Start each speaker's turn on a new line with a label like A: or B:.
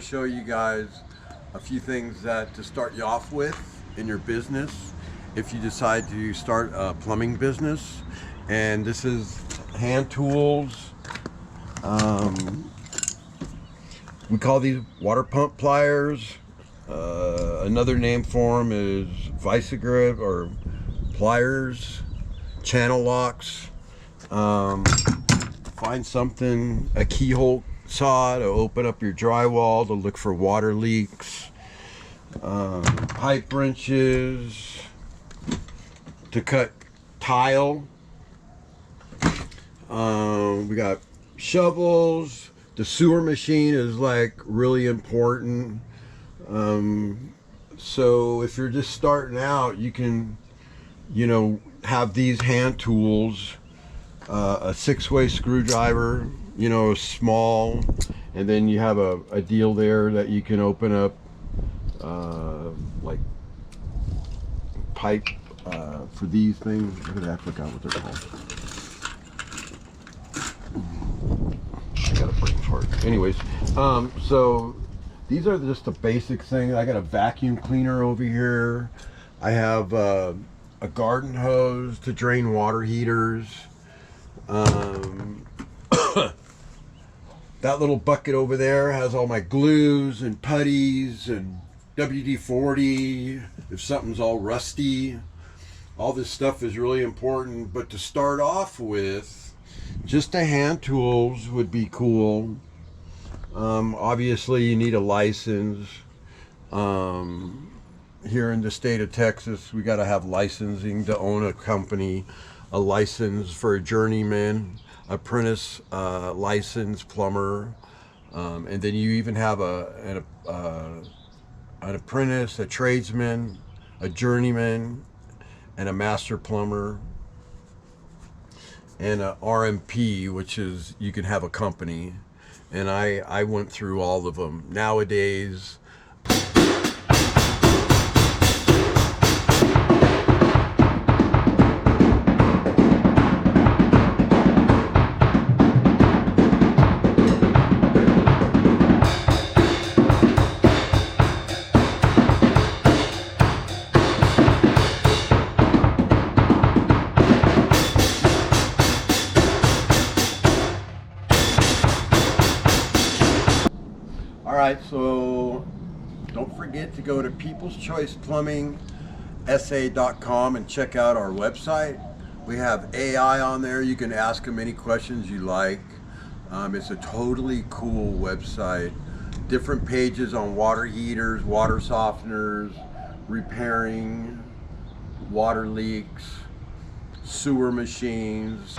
A: to show you guys a few things that to start you off with in your business if you decide to start a plumbing business. And this is hand tools. We call these water pump pliers. Another name for them is vice grip or pliers, channel locks. Find something, a keyhole saw to open up your drywall to look for water leaks, pipe wrenches to cut tile. We got shovels. The sewer machine is like really important. So if you're just starting out, you can, have these hand tools, a 6-way screwdriver, small, and then you have a deal there that you can open up like pipe for these things. Look at that, I forgot what they're called. I got a brain fart. Anyways, so these are just the basic things. I got a vacuum cleaner over here. I have a garden hose to drain water heaters. That little bucket over there has all my glues and putties and WD-40 if something's all rusty. All this stuff is really important, but to start off with, just the hand tools would be cool. Obviously you need a license. Here in the state of Texas, we got to have licensing to own a company, a license for a journeyman, apprentice, licensed plumber, and then you even have an apprentice, a tradesman, a journeyman, and a master plumber, and a RMP, which is you can have a company. And I went through all of them. Nowadays, alright, so don't forget to go to peopleschoiceplumbingsa.com and check out our website. We have AI on there. You can ask them any questions you like. It's a totally cool website. Different pages on water heaters, water softeners, repairing water leaks, sewer machines.